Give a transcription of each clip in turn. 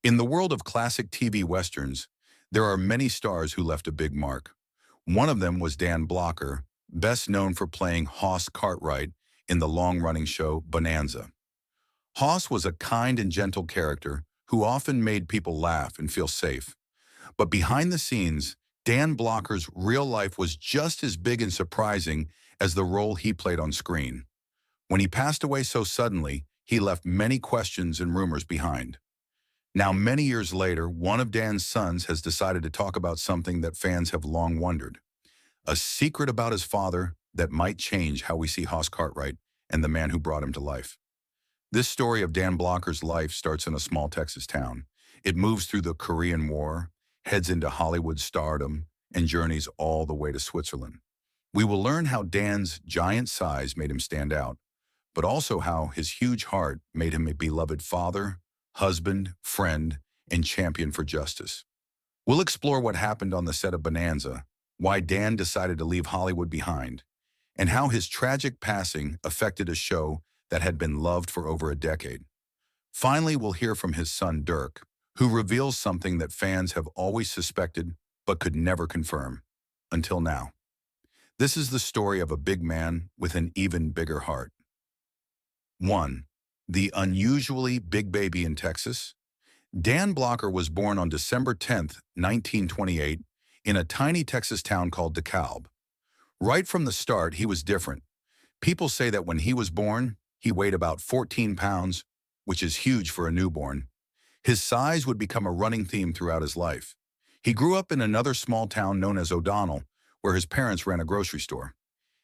In the world of classic TV westerns, there are many stars who left a big mark. One of them was Dan Blocker, best known for playing Hoss Cartwright in the long-running show Bonanza. Hoss was a kind and gentle character who often made people laugh and feel safe. But behind the scenes, Dan Blocker's real life was just as big and surprising as the role he played on screen. When he passed away so suddenly, he left many questions and rumors behind. Now, many years later, one of Dan's sons has decided to talk about something that fans have long wondered, a secret about his father that might change how we see Hoss Cartwright and the man who brought him to life. This story of Dan Blocker's life starts in a small Texas town. It moves through the Korean War, heads into Hollywood stardom, and journeys all the way to Switzerland. We will learn how Dan's giant size made him stand out, but also how his huge heart made him a beloved father, husband, friend, and champion for justice. We'll explore what happened on the set of Bonanza, why Dan decided to leave Hollywood behind, and how his tragic passing affected a show that had been loved for over a decade. Finally, we'll hear from his son Dirk, who reveals something that fans have always suspected but could never confirm, until now. This is the story of a big man with an even bigger heart. 1. The unusually big baby in Texas. Dan Blocker was born on December 10th, 1928, in a tiny Texas town called DeKalb. Right from the start, he was different. People say that when he was born, he weighed about 14 pounds, which is huge for a newborn. His size would become a running theme throughout his life. He grew up in another small town known as O'Donnell, where his parents ran a grocery store.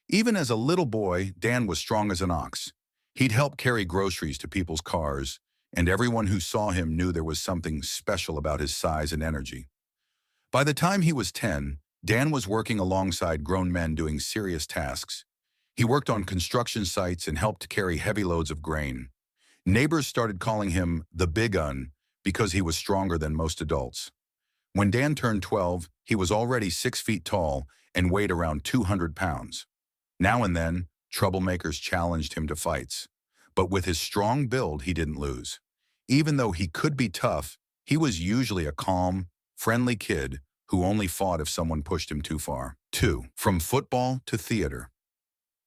Even as a little boy, Dan was strong as an ox. He'd help carry groceries to people's cars, and everyone who saw him knew there was something special about his size and energy. By the time he was 10, Dan was working alongside grown men doing serious tasks. He worked on construction sites and helped carry heavy loads of grain. Neighbors started calling him the Big Un because he was stronger than most adults. When Dan turned 12, he was already 6 feet tall and weighed around 200 pounds. Now and then, troublemakers challenged him to fights. But with his strong build, he didn't lose. Even though he could be tough, he was usually a calm, friendly kid who only fought if someone pushed him too far. 2. From football to theater.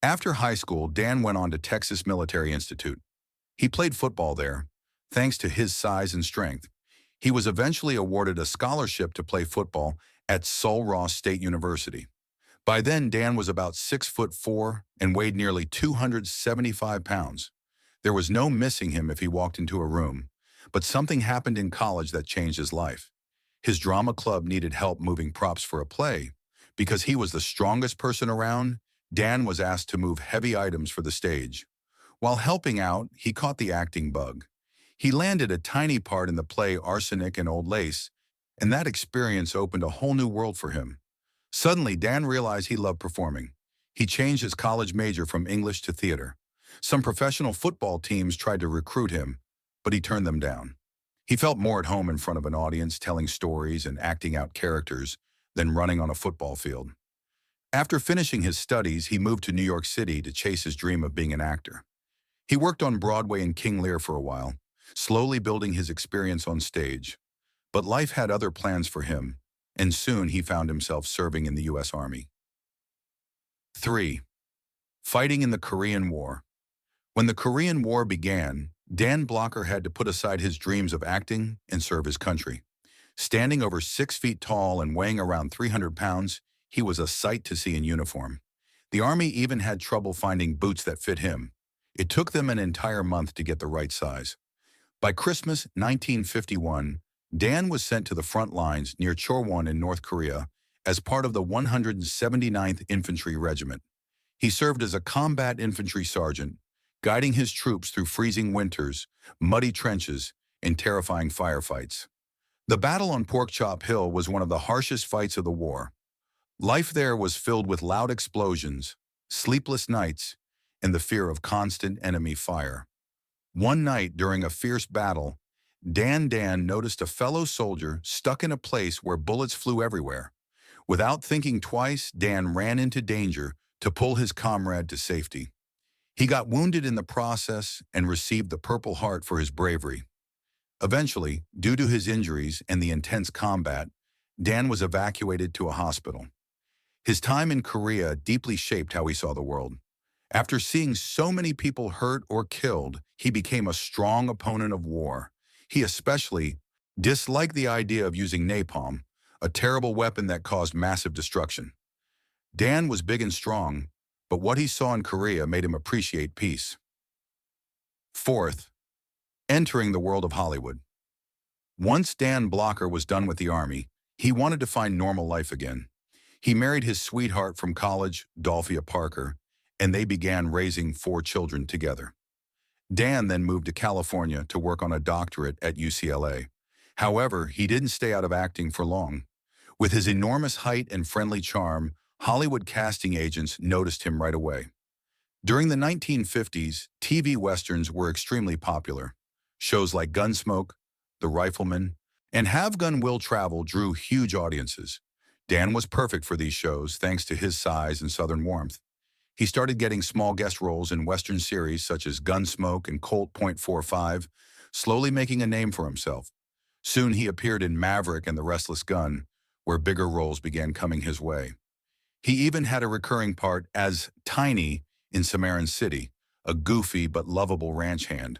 After high school, Dan went on to Texas Military Institute. He played football there. Thanks to his size and strength, he was eventually awarded a scholarship to play football at Sul Ross State University. By then, Dan was about 6'4" and weighed nearly 275 pounds. There was no missing him if he walked into a room, but something happened in college that changed his life. His drama club needed help moving props for a play. Because he was the strongest person around, Dan was asked to move heavy items for the stage. While helping out, he caught the acting bug. He landed a tiny part in the play Arsenic and Old Lace, and that experience opened a whole new world for him. Suddenly, Dan realized he loved performing. He changed his college major from English to theater. Some professional football teams tried to recruit him, but he turned them down. He felt more at home in front of an audience, telling stories and acting out characters than running on a football field. After finishing his studies, he moved to New York City to chase his dream of being an actor. He worked on Broadway and King Lear for a while, slowly building his experience on stage. But life had other plans for him, and soon he found himself serving in the U.S. Army. 3. Fighting in the Korean War. When the Korean War began, Dan Blocker had to put aside his dreams of acting and serve his country. Standing over 6 feet tall and weighing around 300 pounds, he was a sight to see in uniform. The Army even had trouble finding boots that fit him. It took them an entire month to get the right size. By Christmas 1951, Dan was sent to the front lines near Chorwon in North Korea as part of the 179th Infantry Regiment. He served as a combat infantry sergeant, guiding his troops through freezing winters, muddy trenches, and terrifying firefights. The battle on Porkchop Hill was one of the harshest fights of the war. Life there was filled with loud explosions, sleepless nights, and the fear of constant enemy fire. One night during a fierce battle, Dan noticed a fellow soldier stuck in a place where bullets flew everywhere. Without thinking twice, Dan ran into danger to pull his comrade to safety. He got wounded in the process and received the Purple Heart for his bravery. Eventually, due to his injuries and the intense combat, Dan was evacuated to a hospital. His time in Korea deeply shaped how he saw the world. After seeing so many people hurt or killed, he became a strong opponent of war. He especially disliked the idea of using napalm, a terrible weapon that caused massive destruction. Dan was big and strong, but what he saw in Korea made him appreciate peace. Fourth, entering the world of Hollywood. Once Dan Blocker was done with the army, he wanted to find normal life again. He married his sweetheart from college, Dolphia Parker, and they began raising 4 children together. Dan then moved to California to work on a doctorate at UCLA. However, he didn't stay out of acting for long. With his enormous height and friendly charm, Hollywood casting agents noticed him right away. During the 1950s, TV westerns were extremely popular. Shows like Gunsmoke, The Rifleman, and Have Gun Will Travel drew huge audiences. Dan was perfect for these shows thanks to his size and southern warmth. He started getting small guest roles in Western series such as Gunsmoke and Colt.45, slowly making a name for himself. Soon he appeared in Maverick and The Restless Gun, where bigger roles began coming his way. He even had a recurring part as Tiny in Cimarron City, a goofy but lovable ranch hand.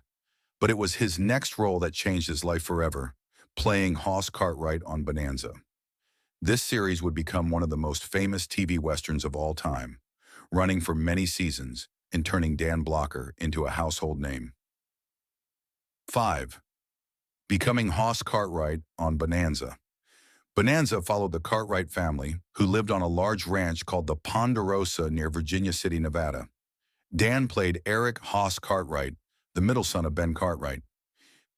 But it was his next role that changed his life forever, playing Hoss Cartwright on Bonanza. This series would become one of the most famous TV westerns of all time, running for many seasons and turning Dan Blocker into a household name. 5. Becoming Hoss Cartwright on Bonanza. Bonanza followed the Cartwright family, who lived on a large ranch called the Ponderosa near Virginia City, Nevada. Dan played Eric Hoss Cartwright, the middle son of Ben Cartwright.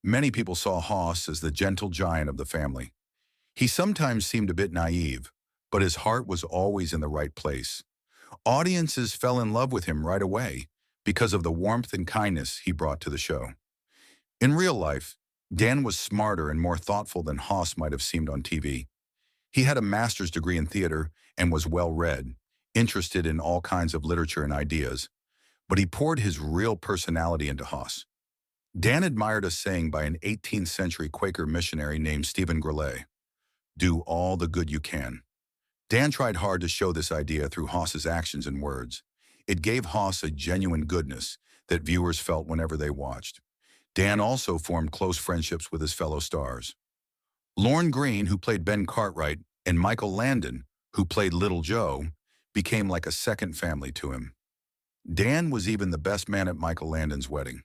Many people saw Hoss as the gentle giant of the family. He sometimes seemed a bit naive, but his heart was always in the right place. Audiences fell in love with him right away because of the warmth and kindness he brought to the show. In real life, Dan was smarter and more thoughtful than Hoss might have seemed on TV. He had a master's degree in theater and was well-read, interested in all kinds of literature and ideas, but he poured his real personality into Hoss. Dan admired a saying by an 18th century Quaker missionary named Stephen Grellet, "Do all the good you can." Dan tried hard to show this idea through Hoss's actions and words. It gave Hoss a genuine goodness that viewers felt whenever they watched. Dan also formed close friendships with his fellow stars. Lorne Greene, who played Ben Cartwright, and Michael Landon, who played Little Joe, became like a second family to him. Dan was even the best man at Michael Landon's wedding.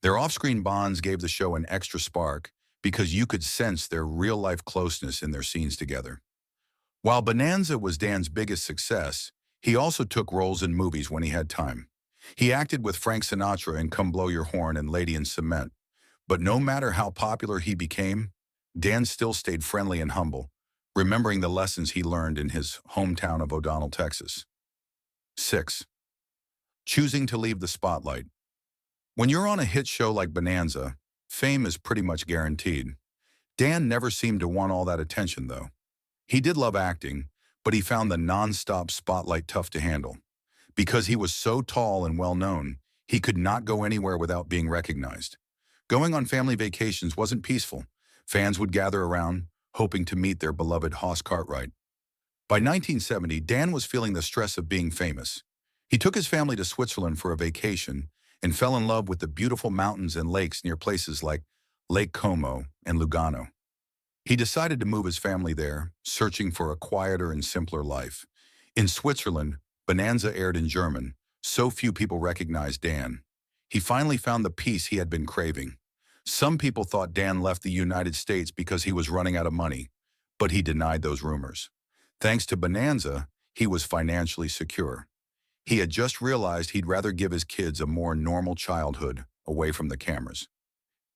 Their off-screen bonds gave the show an extra spark because you could sense their real-life closeness in their scenes together. While Bonanza was Dan's biggest success, he also took roles in movies when he had time. He acted with Frank Sinatra in Come Blow Your Horn and Lady in Cement. But no matter how popular he became, Dan still stayed friendly and humble, remembering the lessons he learned in his hometown of O'Donnell, Texas. 6. Choosing to leave the spotlight. When you're on a hit show like Bonanza, fame is pretty much guaranteed. Dan never seemed to want all that attention, though. He did love acting, but he found the non-stop spotlight tough to handle. Because he was so tall and well-known, he could not go anywhere without being recognized. Going on family vacations wasn't peaceful. Fans would gather around, hoping to meet their beloved Hoss Cartwright. By 1970, Dan was feeling the stress of being famous. He took his family to Switzerland for a vacation and fell in love with the beautiful mountains and lakes near places like Lake Como and Lugano. He decided to move his family there, searching for a quieter and simpler life. In Switzerland, Bonanza aired in German. So few people recognized Dan. He finally found the peace he had been craving. Some people thought Dan left the United States because he was running out of money, but he denied those rumors. Thanks to Bonanza, he was financially secure. He had just realized he'd rather give his kids a more normal childhood away from the cameras.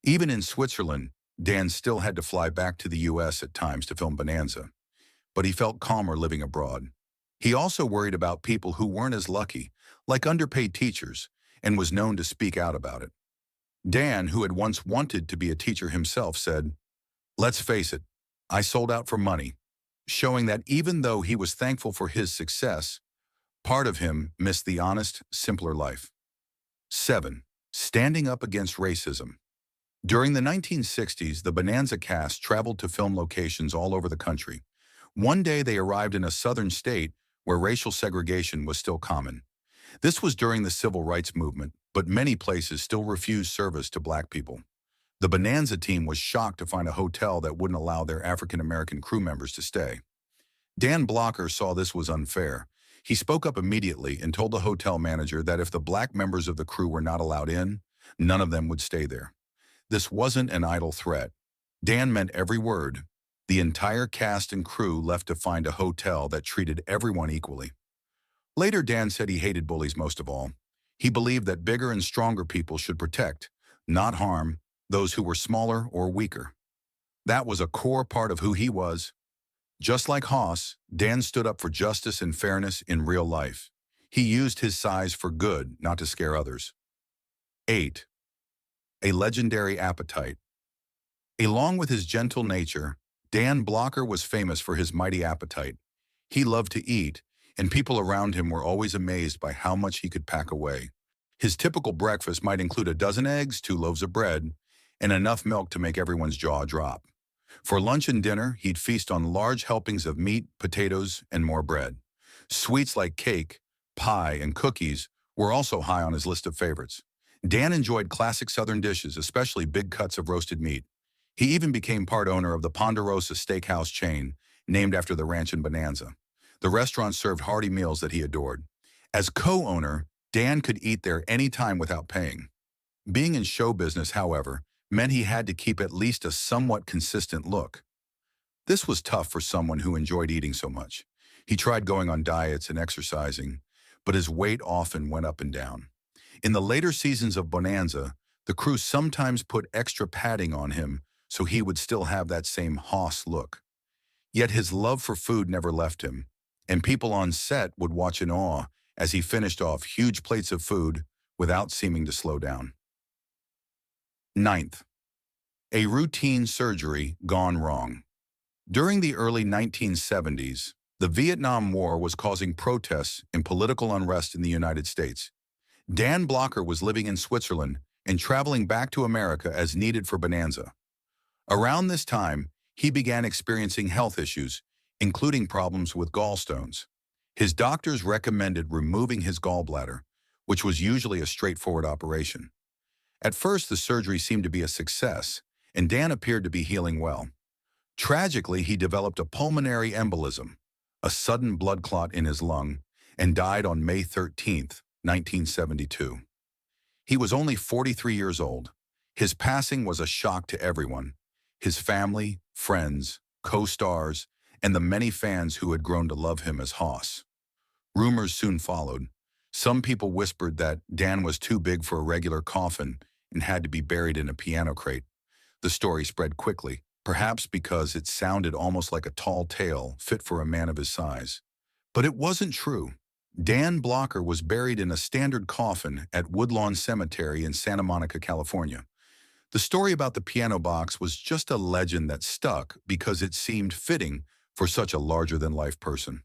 Even in Switzerland, Dan still had to fly back to the U.S. at times to film Bonanza, but he felt calmer living abroad. He also worried about people who weren't as lucky, like underpaid teachers, and was known to speak out about it. Dan, who had once wanted to be a teacher himself, said, "Let's face it, I sold out for money," showing that even though he was thankful for his success, part of him missed the honest, simpler life. 7. Standing up against racism. During the 1960s, the Bonanza cast traveled to film locations all over the country. One day they arrived in a southern state where racial segregation was still common. This was during the civil rights movement, but many places still refused service to black people. The Bonanza team was shocked to find a hotel that wouldn't allow their African-American crew members to stay. Dan Blocker saw this was unfair. He spoke up immediately and told the hotel manager that if the black members of the crew were not allowed in, none of them would stay there. This wasn't an idle threat. Dan meant every word. The entire cast and crew left to find a hotel that treated everyone equally. Later, Dan said he hated bullies most of all. He believed that bigger and stronger people should protect, not harm, those who were smaller or weaker. That was a core part of who he was. Just like Haas, Dan stood up for justice and fairness in real life. He used his size for good, not to scare others. 8. A legendary appetite. Along with his gentle nature, Dan Blocker was famous for his mighty appetite. He loved to eat, and people around him were always amazed by how much he could pack away. His typical breakfast might include a dozen eggs, 2 loaves of bread, and enough milk to make everyone's jaw drop. For lunch and dinner, he'd feast on large helpings of meat, potatoes, and more bread. Sweets like cake, pie, and cookies were also high on his list of favorites. Dan enjoyed classic Southern dishes, especially big cuts of roasted meat. He even became part owner of the Ponderosa Steakhouse chain, named after the ranch in Bonanza. The restaurant served hearty meals that he adored. As co-owner, Dan could eat there anytime without paying. Being in show business, however, meant he had to keep at least a somewhat consistent look. This was tough for someone who enjoyed eating so much. He tried going on diets and exercising, but his weight often went up and down. In the later seasons of Bonanza, the crew sometimes put extra padding on him so he would still have that same hoss look. Yet his love for food never left him, and people on set would watch in awe as he finished off huge plates of food without seeming to slow down. 9th. A routine surgery gone wrong. During the early 1970s, the Vietnam War was causing protests and political unrest in the United States. Dan Blocker was living in Switzerland and traveling back to America as needed for Bonanza. Around this time, he began experiencing health issues, including problems with gallstones. His doctors recommended removing his gallbladder, which was usually a straightforward operation. At first, the surgery seemed to be a success, and Dan appeared to be healing well. Tragically, he developed a pulmonary embolism, a sudden blood clot in his lung, and died on May 13, 1972. He was only 43 years old. His passing was a shock to everyone: his family, friends, co-stars, and the many fans who had grown to love him as Haas. Rumors soon followed. Some people whispered that Dan was too big for a regular coffin and had to be buried in a piano crate. The story spread quickly, perhaps because it sounded almost like a tall tale fit for a man of his size. But it wasn't true. Dan Blocker was buried in a standard coffin at Woodlawn Cemetery in Santa Monica, California. The story about the piano box was just a legend that stuck because it seemed fitting for such a larger-than-life person.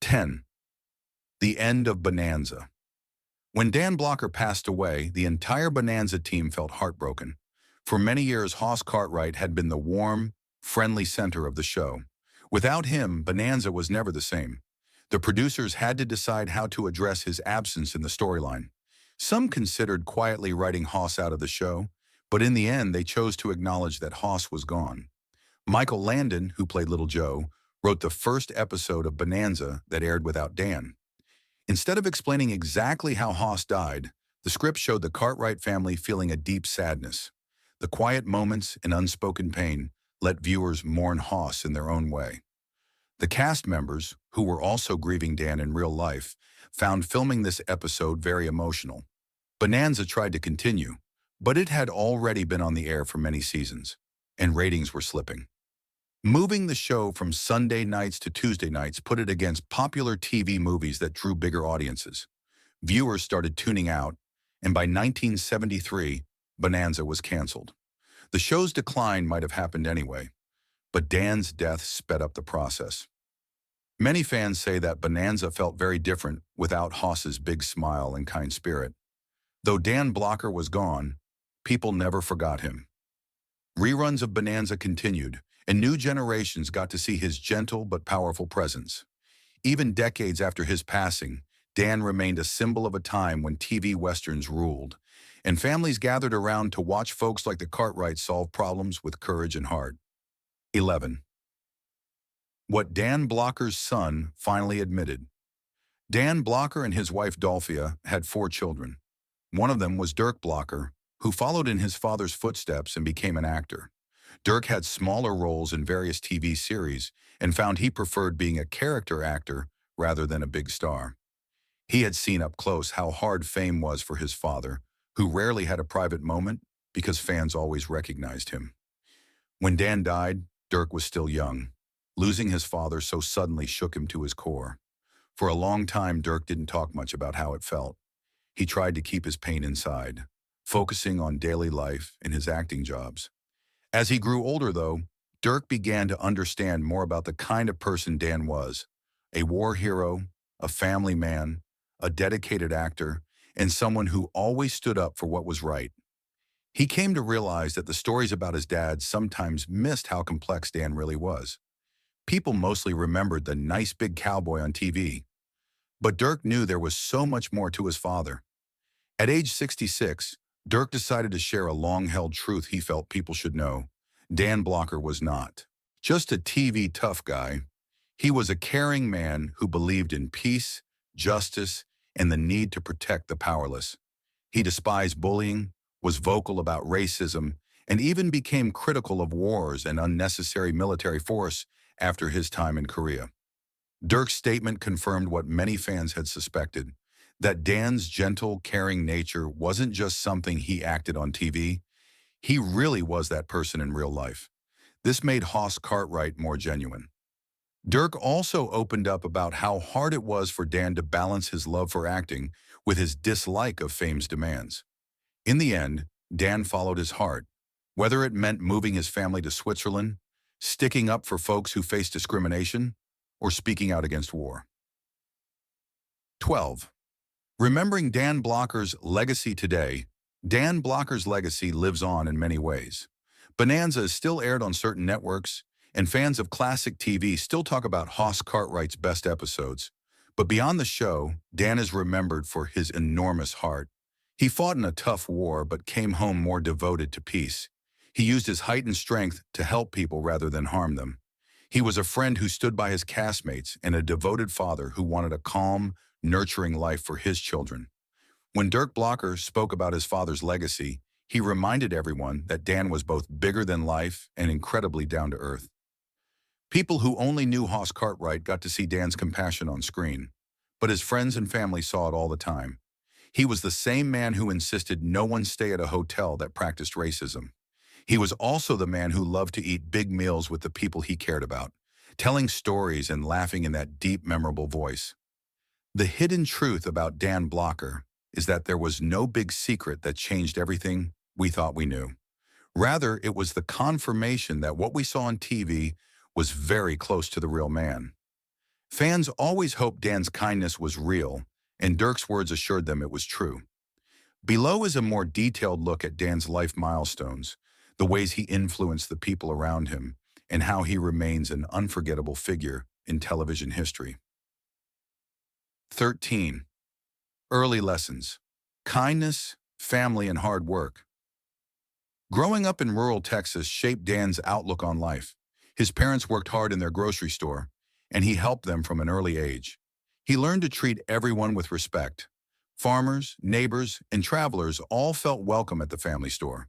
10. The end of Bonanza. When Dan Blocker passed away, the entire Bonanza team felt heartbroken. For many years, Haas Cartwright had been the warm, friendly center of the show. Without him, Bonanza was never the same. The producers had to decide how to address his absence in the storyline. Some considered quietly writing Haas out of the show, but in the end, they chose to acknowledge that Haas was gone. Michael Landon, who played Little Joe, wrote the first episode of Bonanza that aired without Dan. Instead of explaining exactly how Haas died, the script showed the Cartwright family feeling a deep sadness. The quiet moments and unspoken pain let viewers mourn Haas in their own way. The cast members, who were also grieving Dan in real life, found filming this episode very emotional. Bonanza tried to continue, but it had already been on the air for many seasons, and ratings were slipping. Moving the show from Sunday nights to Tuesday nights put it against popular TV movies that drew bigger audiences. Viewers started tuning out, and by 1973, Bonanza was canceled. The show's decline might have happened anyway, but Dan's death sped up the process. Many fans say that Bonanza felt very different without Haas's big smile and kind spirit. Though Dan Blocker was gone, people never forgot him. Reruns of Bonanza continued, and new generations got to see his gentle but powerful presence. Even decades after his passing, Dan remained a symbol of a time when TV westerns ruled, and families gathered around to watch folks like the Cartwrights solve problems with courage and heart. 11. What Dan Blocker's son finally admitted. Dan Blocker and his wife Dolphia had 4 children. One of them was Dirk Blocker, who followed in his father's footsteps and became an actor. Dirk had smaller roles in various TV series and found he preferred being a character actor rather than a big star. He had seen up close how hard fame was for his father, who rarely had a private moment because fans always recognized him. When Dan died, Dirk was still young. Losing his father so suddenly shook him to his core. For a long time, Dirk didn't talk much about how it felt. He tried to keep his pain inside, focusing on daily life and his acting jobs. As he grew older, though, Dirk began to understand more about the kind of person Dan was: a war hero, a family man, a dedicated actor, and someone who always stood up for what was right. He came to realize that the stories about his dad sometimes missed how complex Dan really was. People mostly remembered the nice big cowboy on TV, but Dirk knew there was so much more to his father. At age 66, Dirk decided to share a long-held truth he felt people should know. Dan Blocker was not just a TV tough guy. He was a caring man who believed in peace, justice, and the need to protect the powerless. He despised bullying, was vocal about racism, and even became critical of wars and unnecessary military force after his time in Korea. Dirk's statement confirmed what many fans had suspected, that Dan's gentle, caring nature wasn't just something he acted on TV. He really was that person in real life. This made Hoss Cartwright more genuine. Dirk also opened up about how hard it was for Dan to balance his love for acting with his dislike of fame's demands. In the end, Dan followed his heart, whether it meant moving his family to Switzerland, sticking up for folks who faced discrimination, or speaking out against war. 12. Remembering Dan Blocker's legacy today. Dan Blocker's legacy lives on in many ways. Bonanza is still aired on certain networks, and fans of classic TV still talk about Hoss Cartwright's best episodes. But beyond the show, Dan is remembered for his enormous heart. He fought in a tough war but came home more devoted to peace. He used his heightened strength to help people rather than harm them. He was a friend who stood by his castmates and a devoted father who wanted a calm, nurturing life for his children. When Dirk Blocker spoke about his father's legacy, he reminded everyone that Dan was both bigger than life and incredibly down to earth. People who only knew Hoss Cartwright got to see Dan's compassion on screen, but his friends and family saw it all the time. He was the same man who insisted no one stay at a hotel that practiced racism. He was also the man who loved to eat big meals with the people he cared about, telling stories and laughing in that deep, memorable voice. The hidden truth about Dan Blocker is that there was no big secret that changed everything we thought we knew. Rather, it was the confirmation that what we saw on TV was very close to the real man. Fans always hoped Dan's kindness was real, and Dirk's words assured them it was true. Below is a more detailed look at Dan's life milestones, the ways he influenced the people around him, and how he remains an unforgettable figure in television history. 13. Early lessons: kindness, family, and hard work. Growing up in rural Texas shaped Dan's outlook on life. His parents worked hard in their grocery store, and he helped them from an early age. He learned to treat everyone with respect. Farmers, neighbors, and travelers all felt welcome at the family store.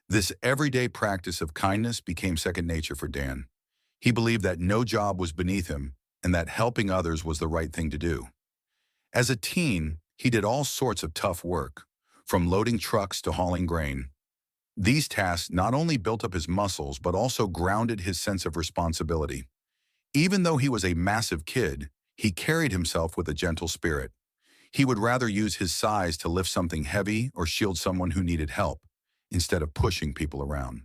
This everyday practice of kindness became second nature for Dan. He believed that no job was beneath him and that helping others was the right thing to do. As a teen, he did all sorts of tough work, from loading trucks to hauling grain. These tasks not only built up his muscles but also grounded his sense of responsibility. Even though he was a massive kid, he carried himself with a gentle spirit. He would rather use his size to lift something heavy or shield someone who needed help, instead of pushing people around.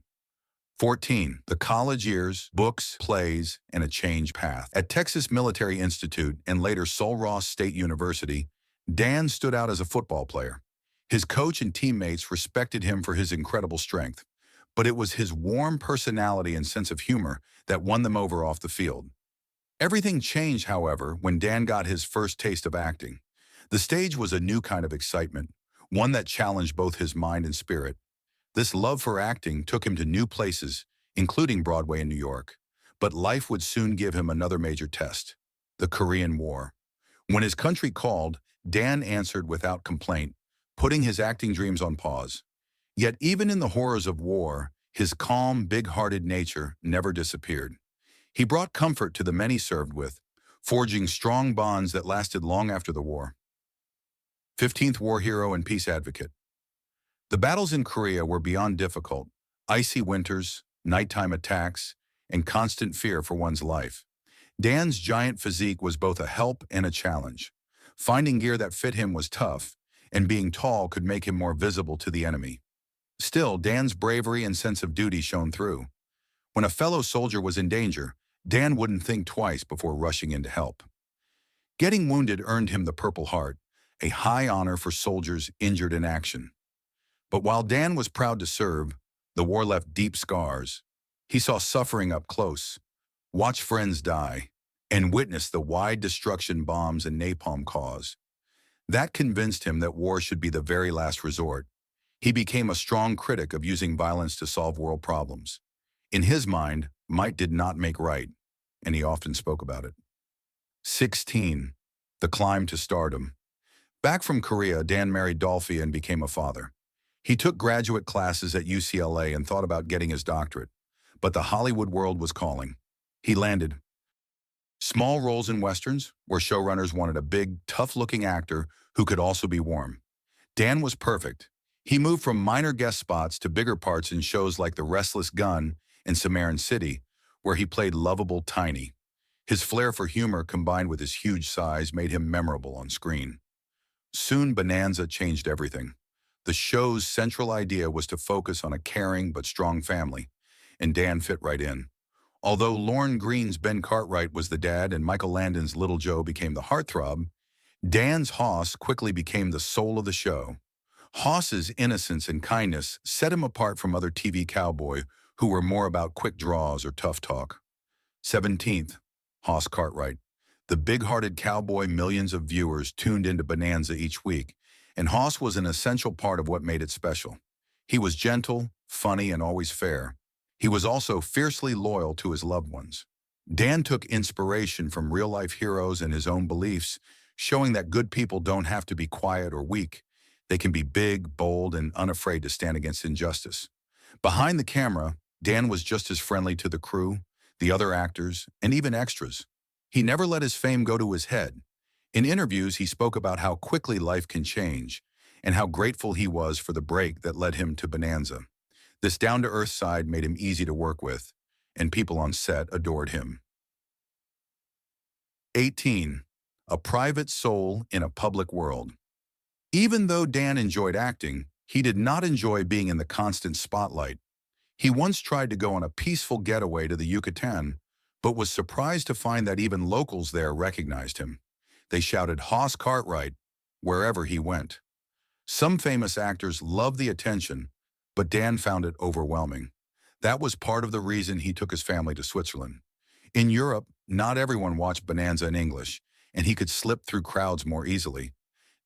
14. The college years, books, plays, and a changed path. At Texas Military Institute and later Sul Ross State University, Dan stood out as a football player. His coach and teammates respected him for his incredible strength, but it was his warm personality and sense of humor that won them over off the field. Everything changed, however, when Dan got his first taste of acting. The stage was a new kind of excitement, one that challenged both his mind and spirit. This love for acting took him to new places, including Broadway in New York. But life would soon give him another major test: the Korean War. When his country called, Dan answered without complaint, putting his acting dreams on pause. Yet even in the horrors of war, his calm, big-hearted nature never disappeared. He brought comfort to the men he served with, forging strong bonds that lasted long after the war. 15th War Hero and Peace Advocate. The battles in Korea were beyond difficult: icy winters, nighttime attacks, and constant fear for one's life. Dan's giant physique was both a help and a challenge. Finding gear that fit him was tough, and being tall could make him more visible to the enemy. Still, Dan's bravery and sense of duty shone through. When a fellow soldier was in danger, Dan wouldn't think twice before rushing in to help. Getting wounded earned him the Purple Heart, a high honor for soldiers injured in action. But while Dan was proud to serve, the war left deep scars. He saw suffering up close, watched friends die, and witnessed the wide destruction bombs and napalm cause. That convinced him that war should be the very last resort. He became a strong critic of using violence to solve world problems. In his mind, might did not make right, and he often spoke about it. 16. The Climb to Stardom. Back from Korea, Dan married Dolphy and became a father. He took graduate classes at UCLA and thought about getting his doctorate, but the Hollywood world was calling. He landed small roles in westerns, where showrunners wanted a big, tough-looking actor who could also be warm. Dan was perfect. He moved from minor guest spots to bigger parts in shows like The Restless Gun and Cimarron City, where he played lovable Tiny. His flair for humor combined with his huge size made him memorable on screen. Soon, Bonanza changed everything. The show's central idea was to focus on a caring but strong family, and Dan fit right in. Although Lorne Greene's Ben Cartwright was the dad and Michael Landon's Little Joe became the heartthrob, Dan's Hoss quickly became the soul of the show. Hoss's innocence and kindness set him apart from other TV cowboy who were more about quick draws or tough talk. 17th, Hoss Cartwright. The big-hearted cowboy millions of viewers tuned into Bonanza each week, and Hoss was an essential part of what made it special. He was gentle, funny, and always fair. He was also fiercely loyal to his loved ones. Dan took inspiration from real-life heroes and his own beliefs, showing that good people don't have to be quiet or weak. They can be big, bold, and unafraid to stand against injustice. Behind the camera, Dan was just as friendly to the crew, the other actors, and even extras. He never let his fame go to his head. In interviews, he spoke about how quickly life can change and how grateful he was for the break that led him to Bonanza. This down-to-earth side made him easy to work with, and people on set adored him. 18. A private soul in a public world. Even though Dan enjoyed acting, he did not enjoy being in the constant spotlight. He once tried to go on a peaceful getaway to the Yucatan, but was surprised to find that even locals there recognized him. They shouted "Hoss Cartwright" wherever he went. Some famous actors loved the attention, but Dan found it overwhelming. That was part of the reason he took his family to Switzerland. In Europe, not everyone watched Bonanza in English, and he could slip through crowds more easily.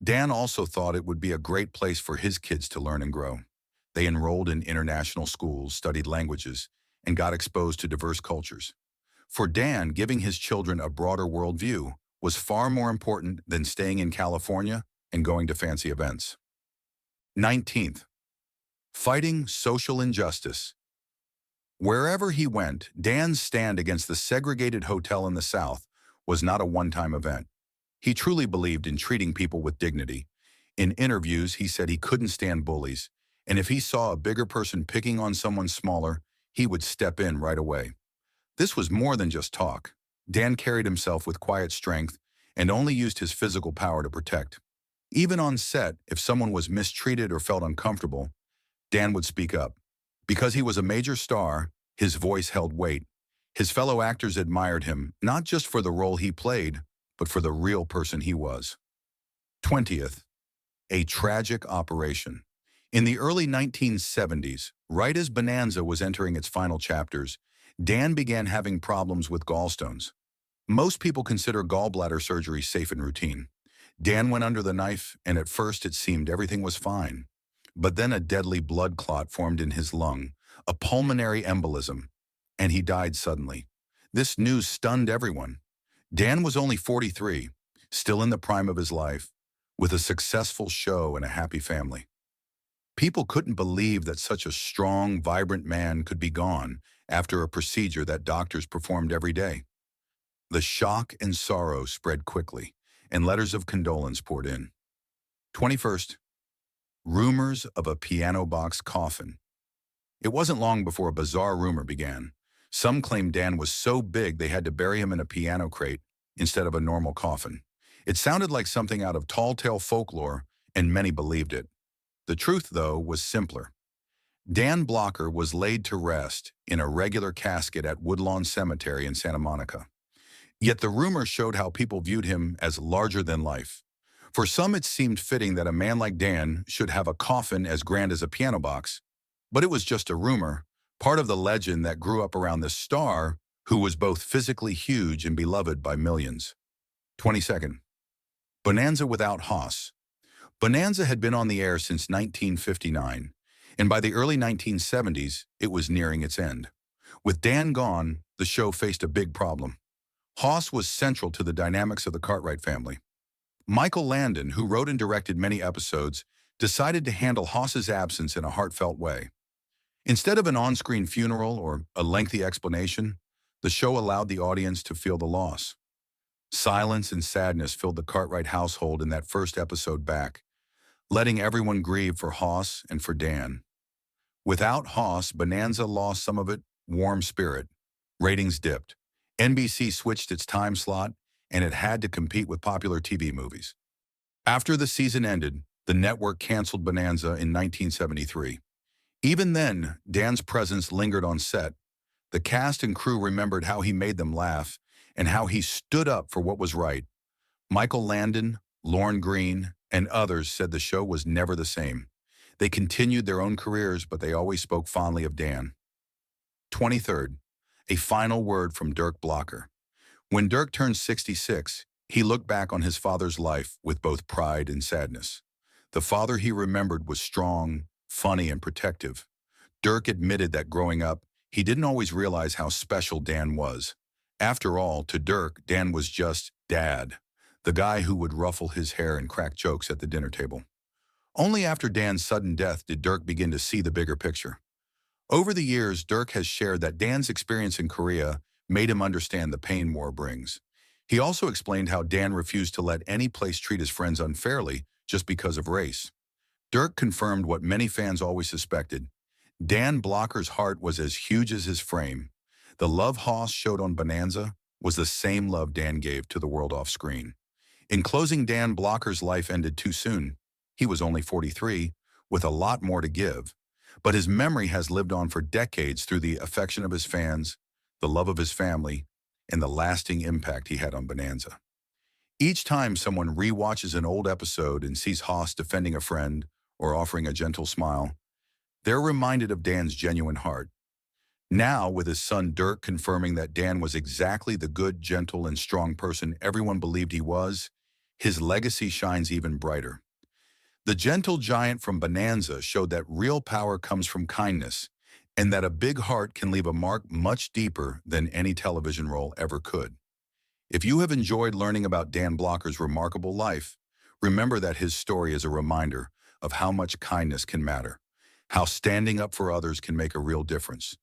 Dan also thought it would be a great place for his kids to learn and grow. They enrolled in international schools, studied languages, and got exposed to diverse cultures. For Dan, giving his children a broader worldview was far more important than staying in California and going to fancy events. 19th, fighting social injustice. Wherever he went, Dan's stand against the segregated hotel in the South was not a one-time event. He truly believed in treating people with dignity. In interviews, he said he couldn't stand bullies, and if he saw a bigger person picking on someone smaller, he would step in right away. This was more than just talk. Dan carried himself with quiet strength and only used his physical power to protect. Even on set, if someone was mistreated or felt uncomfortable, Dan would speak up. Because he was a major star, his voice held weight. His fellow actors admired him, not just for the role he played, but for the real person he was. 20th, a tragic operation. In the early 1970s, right as Bonanza was entering its final chapters, Dan began having problems with gallstones. Most people consider gallbladder surgery safe and routine. Dan went under the knife, and at first it seemed everything was fine. But then a deadly blood clot formed in his lung, a pulmonary embolism, and he died suddenly. This news stunned everyone. Dan was only 43, still in the prime of his life, with a successful show and a happy family. People couldn't believe that such a strong, vibrant man could be gone after a procedure that doctors performed every day. The shock and sorrow spread quickly, and letters of condolence poured in. 21st, rumors of a piano box coffin. It wasn't long before a bizarre rumor began. Some claimed Dan was so big they had to bury him in a piano crate instead of a normal coffin. It sounded like something out of tall tale folklore, and many believed it. The truth, though, was simpler. Dan Blocker was laid to rest in a regular casket at Woodlawn Cemetery in Santa Monica. Yet the rumor showed how people viewed him as larger than life. For some, it seemed fitting that a man like Dan should have a coffin as grand as a piano box, but it was just a rumor, part of the legend that grew up around this star who was both physically huge and beloved by millions. 22nd, Bonanza without Haas. Bonanza had been on the air since 1959, and by the early 1970s, it was nearing its end. With Dan gone, the show faced a big problem. Haas was central to the dynamics of the Cartwright family. Michael Landon, who wrote and directed many episodes, decided to handle Haas's absence in a heartfelt way. Instead of an on-screen funeral or a lengthy explanation, the show allowed the audience to feel the loss. Silence and sadness filled the Cartwright household in that first episode back, letting everyone grieve for Haas and for Dan. Without Haas, Bonanza lost some of its warm spirit. Ratings dipped. NBC switched its time slot, and it had to compete with popular TV movies. After the season ended, the network canceled Bonanza in 1973. Even then, Dan's presence lingered on set. The cast and crew remembered how he made them laugh and how he stood up for what was right. Michael Landon, Lorne Greene, and others said the show was never the same. They continued their own careers, but they always spoke fondly of Dan. 23rd, a final word from Dirk Blocker. When Dirk turned 66, he looked back on his father's life with both pride and sadness. The father he remembered was strong, funny, and protective. Dirk admitted that growing up, he didn't always realize how special Dan was. After all, to Dirk, Dan was just Dad, the guy who would ruffle his hair and crack jokes at the dinner table. Only after Dan's sudden death did Dirk begin to see the bigger picture. Over the years, Dirk has shared that Dan's experience in Korea made him understand the pain war brings. He also explained how Dan refused to let any place treat his friends unfairly just because of race. Dirk confirmed what many fans always suspected. Dan Blocker's heart was as huge as his frame. The love Haas showed on Bonanza was the same love Dan gave to the world off screen. In closing, Dan Blocker's life ended too soon. He was only 43, with a lot more to give. But his memory has lived on for decades through the affection of his fans, the love of his family, and the lasting impact he had on Bonanza. Each time someone rewatches an old episode and sees Haas defending a friend or offering a gentle smile, they're reminded of Dan's genuine heart. Now, with his son Dirk confirming that Dan was exactly the good, gentle, and strong person everyone believed he was, his legacy shines even brighter. The gentle giant from Bonanza showed that real power comes from kindness, and that a big heart can leave a mark much deeper than any television role ever could. If you have enjoyed learning about Dan Blocker's remarkable life, remember that his story is a reminder of how much kindness can matter, how standing up for others can make a real difference,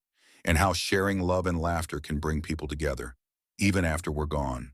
and how sharing love and laughter can bring people together, even after we're gone.